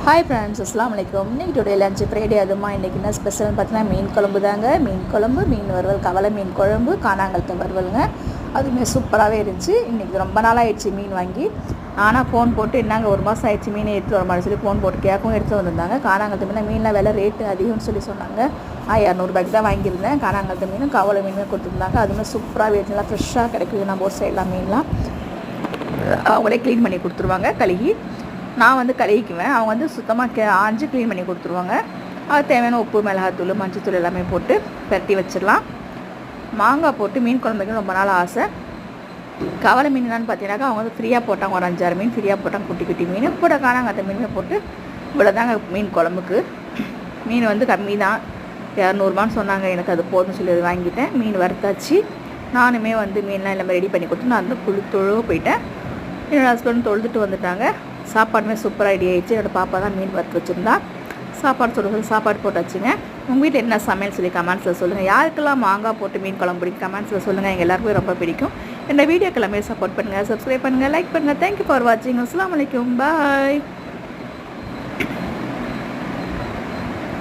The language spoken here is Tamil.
ஹாய் ஃப்ரெண்ட்ஸ், அஸ்ஸலாமு அலைக்கும். இன்றைக்கி டுடே லஞ்ச் ஃப்ரைடே. அதுமா இன்றைக்கி என்ன ஸ்பெஷல்னு பார்த்தீங்கன்னா மீன் குழம்பு தாங்க. மீன் குழம்பு, மீன் வறுவல், கவலை மீன் குழம்பு, காணாங்கழுத்த வறுவலுங்க. அதுவுமே சூப்பராகவே இருந்துச்சு. இன்றைக்கி ரொம்ப நாள் ஆகிடுச்சு மீன் வாங்கி. ஆனால் ஃபோன் போட்டு என்னங்க ஒரு மாதம் ஆகிடுச்சு மீனை எடுத்துகிட்டு வர மாதிரி சொல்லி ஃபோன் போட்டு கேட்கவும் எடுத்துகிட்டு வந்திருந்தாங்க. காணாங்கழுத்த மீன் மீன்லாம் விலை ரேட்டு அதிகம்னு சொல்லி சொன்னாங்க. 200 தான் வாங்கியிருந்தேன். காணாங்கழுத்த மீனும் கவலை மீனுமே கொடுத்துருந்தாங்க. அதுவுமே சூப்பராகவே இருந்துச்சு. நல்லா ஃப்ரெஷ்ஷாக கிடைக்குது. நம்ம ஒரு சைடெலாம் மீன்லாம் அவங்களே க்ளீன் பண்ணி கொடுத்துருவாங்க. கழுகி நான் வந்து கழுவிக்குவேன். அவங்க வந்து சுத்தமாக ஆஞ்சு க்ளீன் பண்ணி கொடுத்துருவாங்க. அது தேவையான உப்பு, மிளகாத்தூள், மஞ்சத்தூள் எல்லாமே போட்டு பரட்டி வச்சிடலாம். மாங்காய் போட்டு மீன் குழம்புக்கு ரொம்ப நாள் ஆசை. கவலை மீன் என்னன்னு பார்த்தீங்கன்னாக்கா அவங்க வந்து ஃப்ரீயாக போட்டாங்க. ஒரு 5-6 மீன் ஃப்ரீயாக போட்டாங்க. குட்டி குட்டி மீன் கூட காணாங்கத்த மீனை போட்டு இவ்வளோதாங்க மீன் குழம்புக்கு. மீன் வந்து கம்மி தான், 200 சொன்னாங்க. எனக்கு அது போதும்னு சொல்லி வாங்கிட்டேன். மீன் வறுத்தாச்சு. நானுமே வந்து மீன்லாம் எல்லாமே ரெடி பண்ணி கொடுத்து நான் வந்து தொழுவ போயிட்டேன். என்னோடய ஹஸ்பண்ட் தொழுதுட்டு வந்துட்டாங்க. சாப்பாடுமே சூப்பராக ரெடி ஆகிடுச்சு. என்னோடய பாப்பா தான் மீன் வறுத்து வச்சுருந்தா. சாப்பாடு போட்டாச்சுங்க. உங்கள் வீட்டில் என்ன சமையல் சொல்லி கமெண்ட்ஸில் சொல்லுங்கள். யாருக்கெல்லாம் மாங்காய் போட்டு மீன் குழம்பு பிடிக்கும் கமெண்ட்ஸில் சொல்லுங்கள். எங்கள் எல்லாருக்குமே ரொம்ப பிடிக்கும். இந்த வீடியோக்கு எல்லாமே சப்போர்ட் பண்ணுங்கள், சப்ஸ்கிரைப் பண்ணுங்கள், லைக் பண்ணுங்கள். தேங்க்யூ ஃபார் வாட்சிங். அஸ்ஸலாமு அலைக்கும். பாய்.